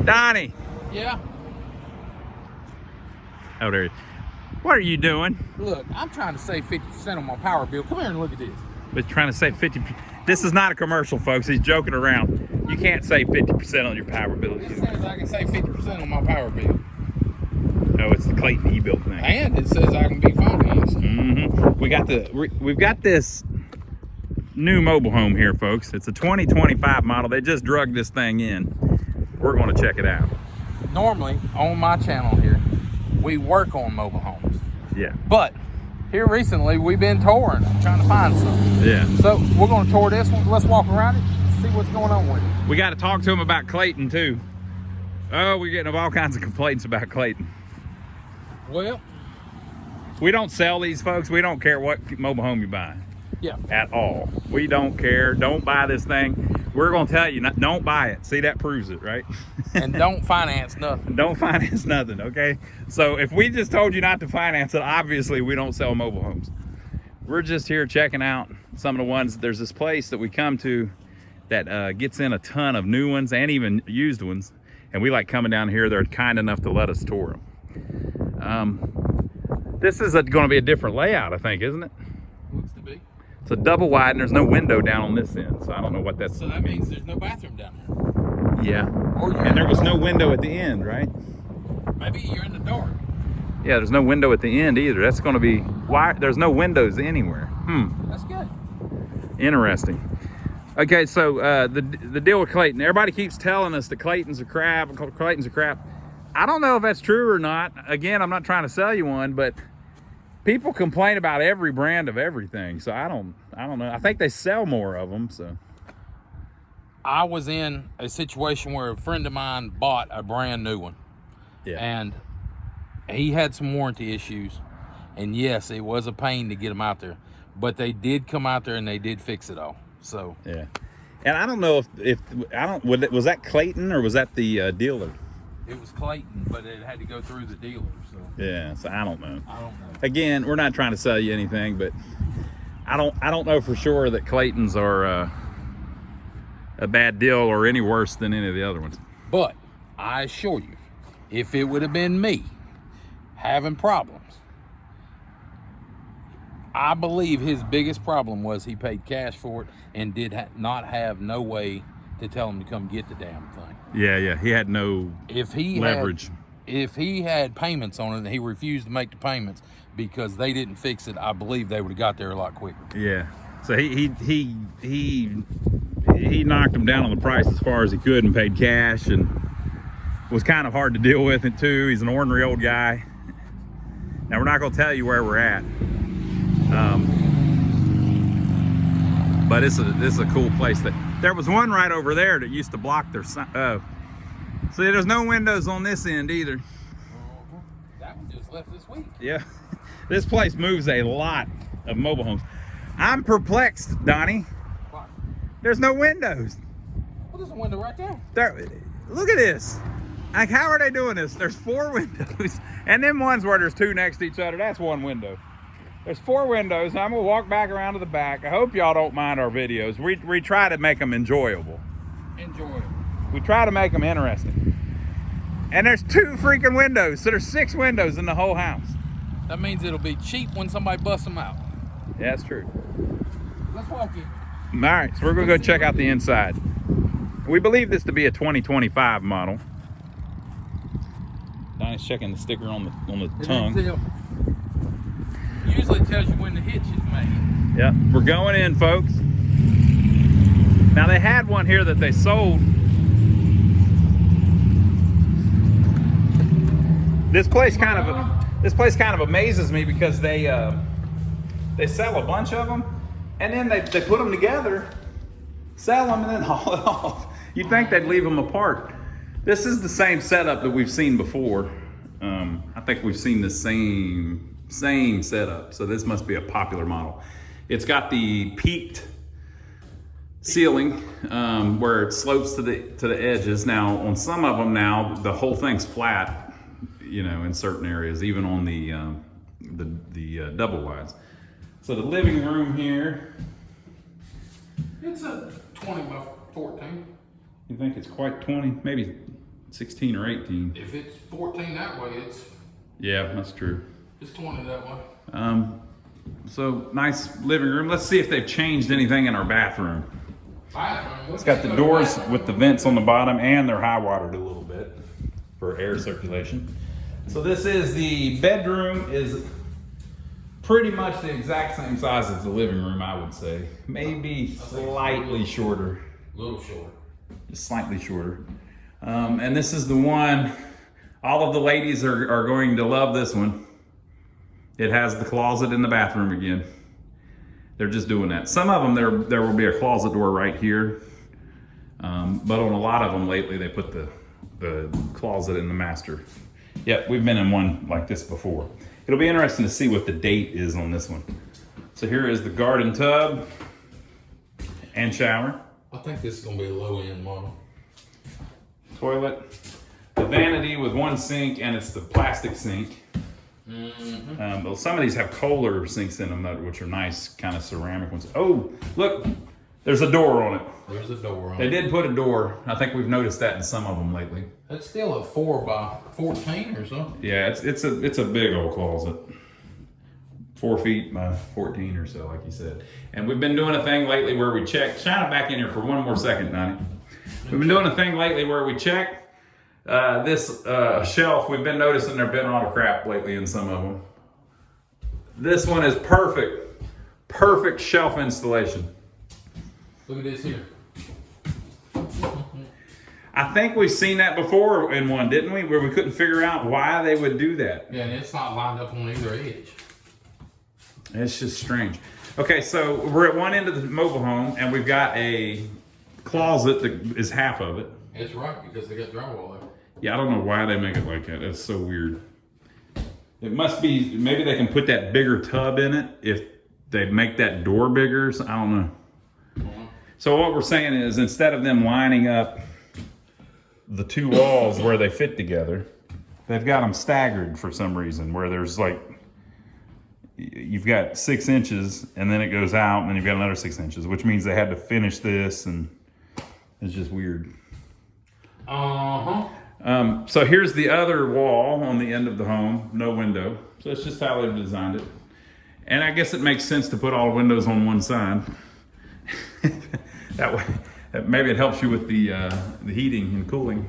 Donnie. Yeah. Oh, there. What are you doing? Look, I'm trying to save 50% on my power bill. Come here and look at this. But trying to save 50. This is not a commercial, folks. He's joking around. You can't save 50% on your power bill. It says I can save 50% on my power bill. Oh, it's the Clayton e-bill thing. And it says I can be financed. We've got this new mobile home here, folks. It's a 2025 model. They just drug this thing in. We're going to check it out. Normally, on my channel here, we work on mobile homes. Yeah. But here recently, we've been touring, trying to find something. Yeah. So we're going to tour this one. Let's walk around it, see what's going on with it. We got to talk to him about Clayton, too. Oh, we're getting all kinds of complaints about Clayton. Well, we don't sell these, folks. We don't care what mobile home you buy. Yeah. At all. We don't care. Don't buy this thing. We're going to tell you, don't buy it. See, that proves it, right? And don't finance nothing. Don't finance nothing, okay? So if we just told you not to finance it, obviously we don't sell mobile homes. We're just here checking out some of the ones. There's this place that we come to that gets in a ton of new ones and even used ones. And we like coming down here. They're kind enough to let us tour them. This is going to be a different layout, I think, isn't it? Looks to be. It's a double wide, and there's no window down on this end, so I don't know what that's. So that means there's no bathroom down there. Yeah. And there was no window at the end, right? Maybe you're in the dark. Yeah, there's no window at the end either. That's going to be why there's no windows anywhere. That's good. Interesting. Okay, so the deal with Clayton. Everybody keeps telling us that Clayton's a crap. Clayton's a crap. I don't know if that's true or not. Again, I'm not trying to sell you one, but people complain about every brand of everything. So I don't know. I think they sell more of them. So I was in a situation where a friend of mine bought a brand new one. Yeah. And he had some warranty issues. And yes, it was a pain to get them out there, but they did come out there and they did fix it all. So yeah. And I don't know if was that Clayton or was that the dealer? It was Clayton, but it had to go through the dealer. So yeah, so I don't know. I don't know. Again, we're not trying to sell you anything, but I don't know for sure that Claytons are a bad deal or any worse than any of the other ones. But I assure you, if it would have been me having problems, I believe his biggest problem was he paid cash for it and did not have no way to tell him to come get the damn thing. Yeah, he had no leverage. If he had payments on it and he refused to make the payments because they didn't fix it, I believe they would have got there a lot quicker. Yeah, so he knocked him down on the price as far as he could and paid cash, and was kind of hard to deal with it too. He's an ornery old guy. Now we're not going to tell you where we're at, but this is a cool place. That there was one right over there that used to block their sign. See, there's no windows on this end either. That one just left this week. Yeah, this place moves a lot of mobile homes. I'm perplexed, Donnie. What? There's no windows. Well, there's a window right there. Look at this. Like, how are they doing this? There's 4 windows, and then ones where there's 2 next to each other. That's 1 window. There's 4 windows. I'm gonna walk back around to the back. I hope y'all don't mind our videos. We try to make them enjoyable. We try to make them interesting. And there's 2 freaking windows, so there's 6 windows in the whole house. That means it'll be cheap when somebody busts them out. Yeah, that's true. Let's walk in. All right, so we're gonna go check out the inside. We believe this to be a 2025 model. Donnie's checking the sticker on the tongue. Usually tells you when the hitch is made. Yeah, we're going in, folks. Now they had one here that they sold. This place kind of amazes me because they sell a bunch of them, and then they put them together, sell them, and then haul it off. You'd think they'd leave them apart. This is the same setup that we've seen before. I think we've seen the same setup, so this must be a popular model. It's got the peaked ceiling where it slopes to the edges. Now on some of them now the whole thing's flat, you know, in certain areas, even on the double wides. So the living room here, it's a 20 by 14. you think it's quite 20, maybe 16 or 18. If it's 14 that way, Yeah, that's true. it's 20 that way. So nice living room. Let's see if they've changed anything in our bathroom. Bathroom. It's got the doors with the vents on the bottom, and they're high watered a little bit for air circulation. So this is the bedroom, is pretty much the exact same size as the living room, I would say. Maybe slightly shorter. A little short. Just slightly shorter. And this is the one, all of the ladies are going to love this one. It has the closet in the bathroom again. They're just doing that. Some of them, there will be a closet door right here. But on a lot of them lately, they put the closet in the master. Yep, we've been in one like this before. It'll be interesting to see what the date is on this one. So here is the garden tub and shower. I think this is gonna be a low end model. Toilet. The vanity with one sink, and it's the plastic sink. But some of these have Kohler sinks in them, which are nice, kind of ceramic ones. Oh, look, there's a door on it. There's a door on They it. did put a door. I think we've noticed that in some of them lately. That's still a 4 by 14 or something. Yeah, it's a big old closet. 4 feet by 14 or so, like you said. And we've been doing a thing lately where we check. Shine it back in here for one more second, Donnie. We've been doing a thing lately where we check this shelf. We've been noticing there've been a lot of crap lately in some of them. This one is perfect. Perfect shelf installation. Look at this here. I think we've seen that before in one, didn't we? Where we couldn't figure out why they would do that. Yeah, and it's not lined up on either edge. It's just strange. Okay, so we're at one end of the mobile home, and we've got a closet that is half of it. It's right because they got drywall there. Yeah, I don't know why they make it like that. That's so weird. It must be, maybe they can put that bigger tub in it if they make that door bigger. So I don't know. So what we're saying is, instead of them lining up the two walls where they fit together, they've got them staggered for some reason, where there's like, you've got 6 inches and then it goes out and then you've got another 6 inches, which means they had to finish this, and it's just weird. So here's the other wall on the end of the home, no window. So it's just how they've designed it. And I guess it makes sense to put all windows on one side. That way, maybe it helps you with the heating and cooling.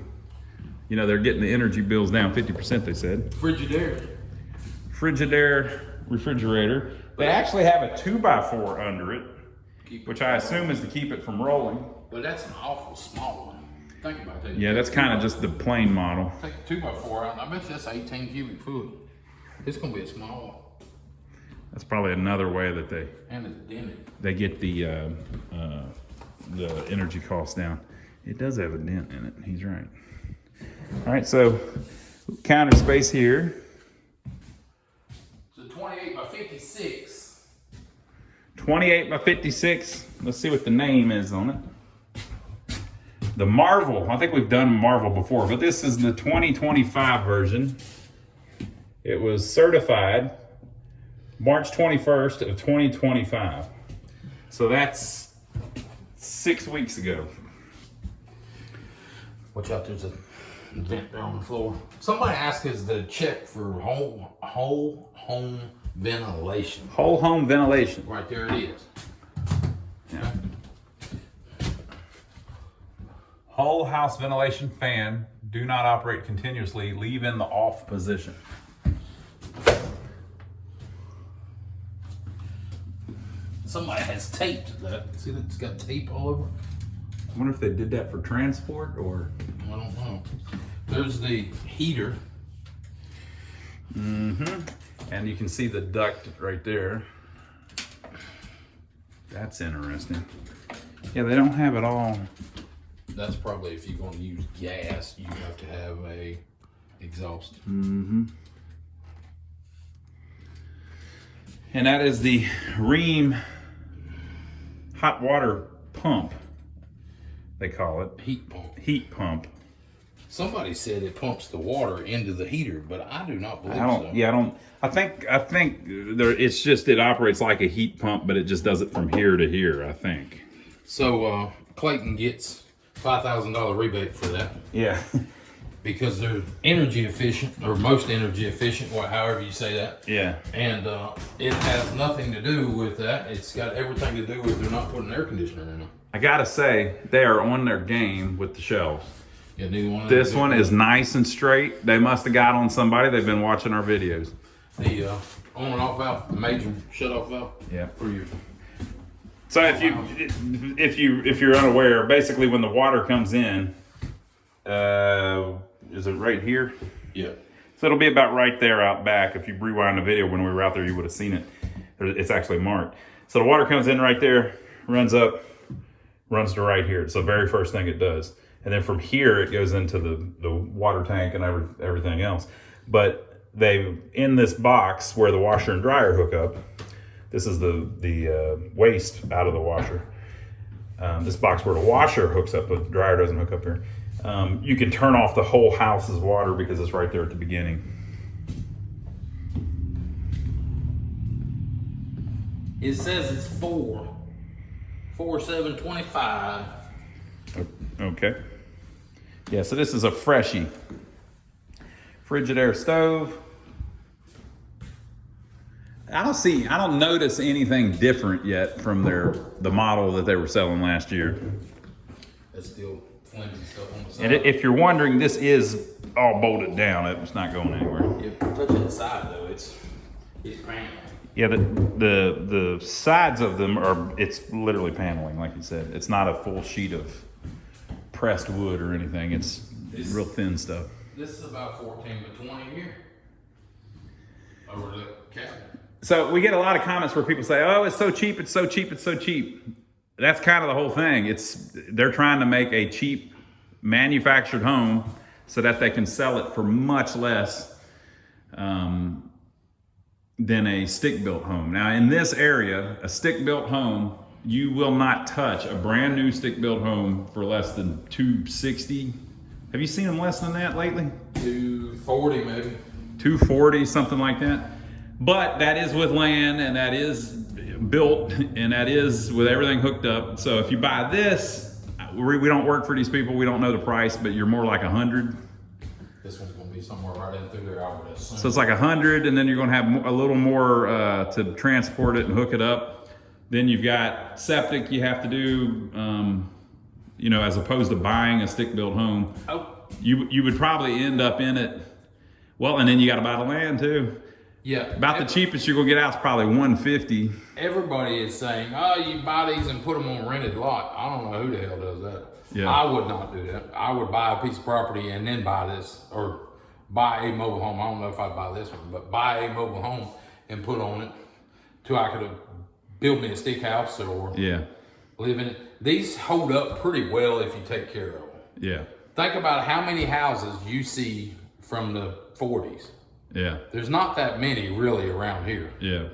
You know, they're getting the energy bills down 50%, they said. Frigidaire refrigerator. They actually have a 2x4 under it, which I assume is to keep it from rolling. But that's an awful small one. Think about that. Yeah, that's kind of just the plain model. Take the 2x4 out, and I bet you that's 18 cubic foot. It's gonna be a small one. That's probably another way that And it's dented. they get the energy costs down. It does have a dent in it. He's right. All right, so counter space here. It's a 28 by 56. 28 by 56. Let's see what the name is on it. The Marvel. I think we've done Marvel before, but this is the 2025 version. It was certified March 21st of 2025. So that's 6 weeks ago. Watch out, there's a vent there on the floor. Somebody asked us to check for whole home ventilation. Whole home ventilation. Right there it is. Yeah. Whole house ventilation fan. Do not operate continuously. Leave in the off position. Somebody has taped that. See that it's got tape all over? I wonder if they did that for transport or... I don't know. There's the heater. And you can see the duct right there. That's interesting. Yeah, they don't have it all. That's probably if you're going to use gas, you have to have a exhaust. And that is the Ream hot water pump, they call it. Heat pump. Heat pump. Somebody said it pumps the water into the heater, but I do not believe so. I think there, it's just, it operates like a heat pump, but it just does it from here to here, I think. So Clayton gets $5,000 rebate for that. Yeah. because they're energy efficient, or most energy efficient, or however you say that. Yeah. And it has nothing to do with that. It's got everything to do with they're not putting air conditioner in them. I gotta say, they are on their game with the shelves. Yeah, neither one of This them one is nice and straight. They must have got on somebody. They've been watching our videos. The on and off valve, the major shut off valve. Yeah. For your. So if you're unaware, basically when the water comes in, is it right here? Yeah. So it'll be about right there out back. If you rewind the video when we were out there, you would have seen it. It's actually marked. So the water comes in right there, runs up, runs to right here. It's the very first thing it does. And then from here, it goes into the water tank and everything else. But in this box where the washer and dryer hook up, this is the waste out of the washer. This box where the washer hooks up, the dryer doesn't hook up here. You can turn off the whole house's water because it's right there at the beginning. It says it's 4/7/25. Okay. Yeah, so this is a freshie. Frigidaire stove. I don't notice anything different yet from the model that they were selling last year. That's still flimsy stuff on the side. And if you're wondering, this is all bolted down. It's not going anywhere. If you touch it inside though, it's cramped. Yeah, the sides of them it's literally paneling, like you said. It's not a full sheet of pressed wood or anything. It's real thin stuff. This is about 14 to 20 here. Over the cabinet. So we get a lot of comments where people say, "Oh, it's so cheap, it's so cheap, it's so cheap." That's kind of the whole thing. They're trying to make a cheap manufactured home so that they can sell it for much less than a stick-built home. Now, in this area, a stick-built home, you will not touch a brand new stick-built home for less than $260. Have you seen them less than that lately? $240 maybe. $240, something like that. But that is with land, and that is built, and that is with everything hooked up. So if you buy this, we don't work for these people. We don't know the price, but you're more like 100. This one's going to be somewhere right in through there, I would assume. So it's like 100, and then you're going to have a little more to transport it and hook it up. Then you've got septic you have to do, as opposed to buying a stick-built home. Oh. You would probably end up in it. Well, and then you got to buy the land too. Yeah. About the cheapest you're gonna get out is probably $150. Everybody is saying, "Oh, you buy these and put them on rented lot." I don't know who the hell does that. Yeah. I would not do that. I would buy a piece of property and then buy this, or buy a mobile home. I don't know if I'd buy this one, but buy a mobile home and put on it till I could build me a stick house or live in it. These hold up pretty well if you take care of them. Yeah. Think about how many houses you see from the 40s. Yeah. There's not that many really around here. Yeah.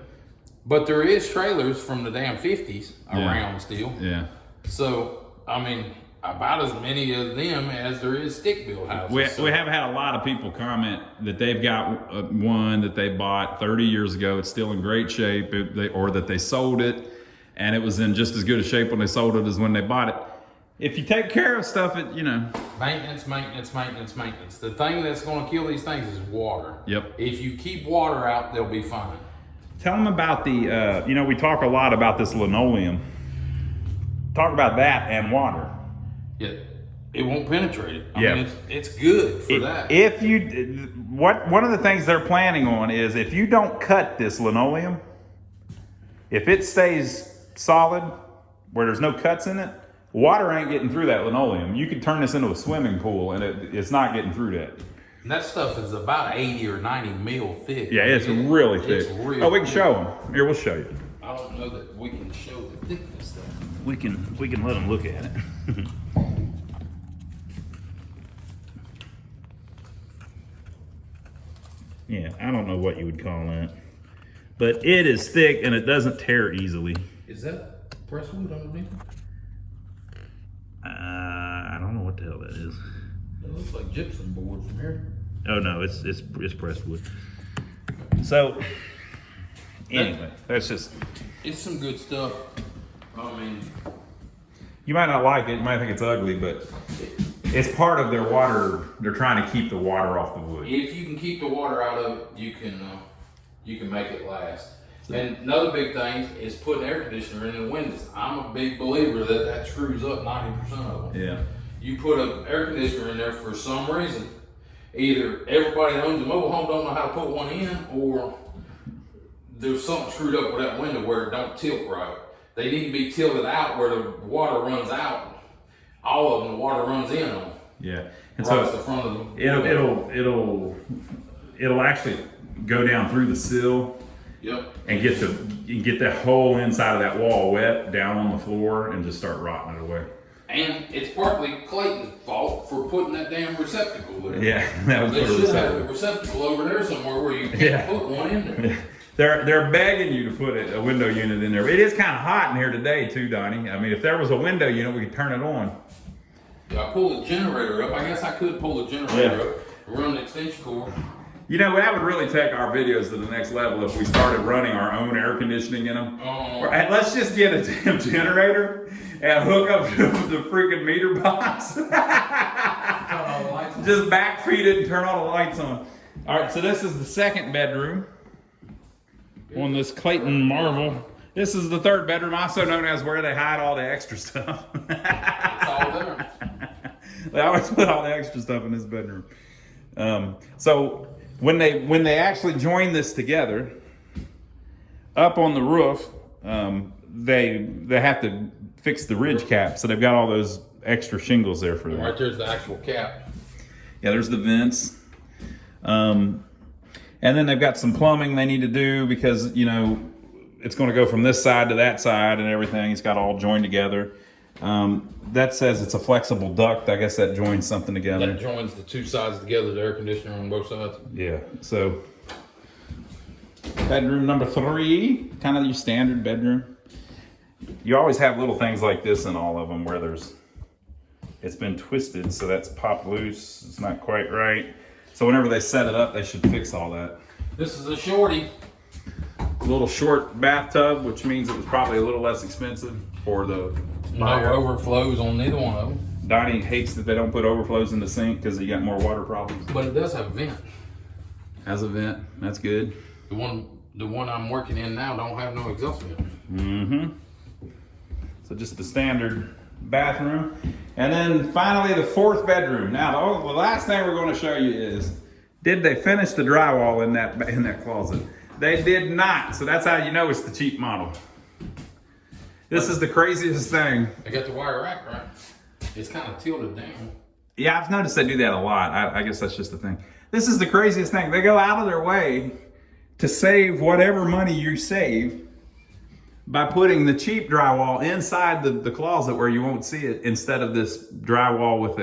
But there is trailers from the damn 50s around still. Yeah. So, I mean, about as many of them as there is stick-built houses. We have had a lot of people comment that they've got one that they bought 30 years ago. It's still in great shape, or that they sold it and it was in just as good a shape when they sold it as when they bought it. If you take care of stuff, Maintenance. The thing that's going to kill these things is water. Yep. If you keep water out, they'll be fine. Tell them about the, we talk a lot about this linoleum. Talk about that and water. Yeah, it won't penetrate it. I mean, it's good for that. One of the things they're planning on is if you don't cut this linoleum, if it stays solid, where there's no cuts in it, water ain't getting through that linoleum. You could turn this into a swimming pool and it's not getting through that. And that stuff is about 80 or 90 mil thick. Yeah, it's really thick. We can show them. Here, we'll show you. I don't know that we can show the thickness though. We can let them look at it. Yeah, I don't know what you would call that. But it is thick and it doesn't tear easily. Is that pressed wood underneath? I don't know what the hell that is. It looks like gypsum board from here. Oh no, it's pressed wood. So anyway, that's just. It's some good stuff. I mean, you might not like it. You might think it's ugly, but It's part of their water. They're trying to keep the water off the wood. If you can keep the water out of it, you can make it last. And another big thing is putting air conditioner in the windows. I'm a big believer that screws up 90% of them. Yeah. You put an air conditioner in there for some reason. Either everybody that owns a mobile home don't know how to put one in, or there's something screwed up with that window where it don't tilt right. They need to be tilted out where the water runs out. All of them, the water runs in them. Yeah. And Right so to the front of the it'll actually go down through the sill. Yep. And get that whole inside of that wall wet down on the floor and just start rotting it away. And it's partly Clayton's fault for putting that damn receptacle there. Yeah, that was They should have a receptacle over there somewhere where you can't put one in there. They're begging you to put a window unit in there. It is kind of hot in here today too, Donnie. I mean, if there was a window unit, we could turn it on. Yeah, I pulled the generator up. I guess I could pull the generator up, run the extension cord. You know, that would really take our videos to the next level if we started running our own air conditioning in them. Let's just get a damn generator and hook up to the freaking meter box. Just backfeed it and turn all the lights on. All right, so this is the second bedroom on this Clayton Marvel. This is the third bedroom, also known as where they hide all the extra stuff. It's all there. They always put all the extra stuff in this bedroom. So when they actually join this together, up on the roof, they have to fix the ridge cap. So they've got all those extra shingles there for them. Right there's the actual cap. Yeah, there's the vents. And then they've got some plumbing they need to do because, you know, it's going to go from this side to that side and everything. It's got all joined together. That says it's a flexible duct. I guess that joins something together. That joins the two sides together, the air conditioner on both sides. Yeah, so bedroom number 3, kind of your standard bedroom. You always have little things like this in all of them where it's been twisted, so that's popped loose. It's not quite right. So whenever they set it up, they should fix all that. This is a shorty. A little short bathtub, which means it was probably a little less expensive for the buyer. No overflows on neither one of them. Donnie hates that they don't put overflows in the sink because you got more water problems. But it does have a vent. Has a vent, that's good. The one I'm working in now don't have no exhaust vent. Mm-hmm. So just the standard bathroom. And then finally the 4th bedroom. Now the last thing we're going to show you is, did they finish the drywall in that closet? They did not. So that's how you know it's the cheap model. This is the craziest thing. I got the wire rack right. It's kind of tilted down. Yeah, I've noticed they do that a lot. I guess that's just the thing. This is the craziest thing. They go out of their way to save whatever money you save by putting the cheap drywall inside the closet where you won't see it, instead of this drywall with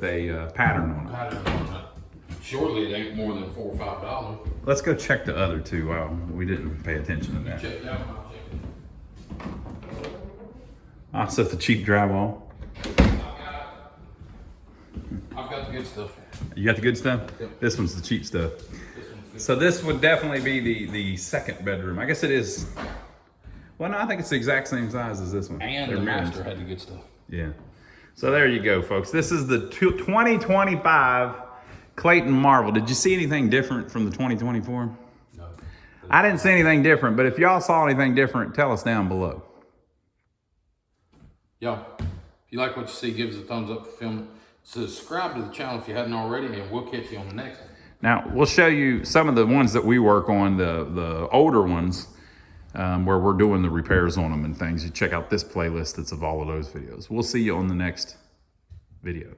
a pattern on it. Surely it ain't more than $4 or $5. Let's go check the other two. Wow, we didn't pay attention to that. Check that one. I'll check it. Ah, so the cheap drywall. I've got the good stuff. You got the good stuff? Yep. This one's the cheap stuff. This one's good. So this would definitely be the second bedroom. I guess it is. Well, no, I think it's the exact same size as this one. And They're the mirrors. master had the good stuff. Yeah. So there you go, folks. This is the 2025 Clayton Marvel. Did you see anything different from the 2024? No. I didn't see anything different, but if y'all saw anything different, tell us down below. Y'all, if you like what you see, give us a thumbs up for filming. Subscribe to the channel if you hadn't already, and we'll catch you on the next one. Now, we'll show you some of the ones that we work on, the older ones, where we're doing the repairs on them and things. You check out this playlist that's of all of those videos. We'll see you on the next video.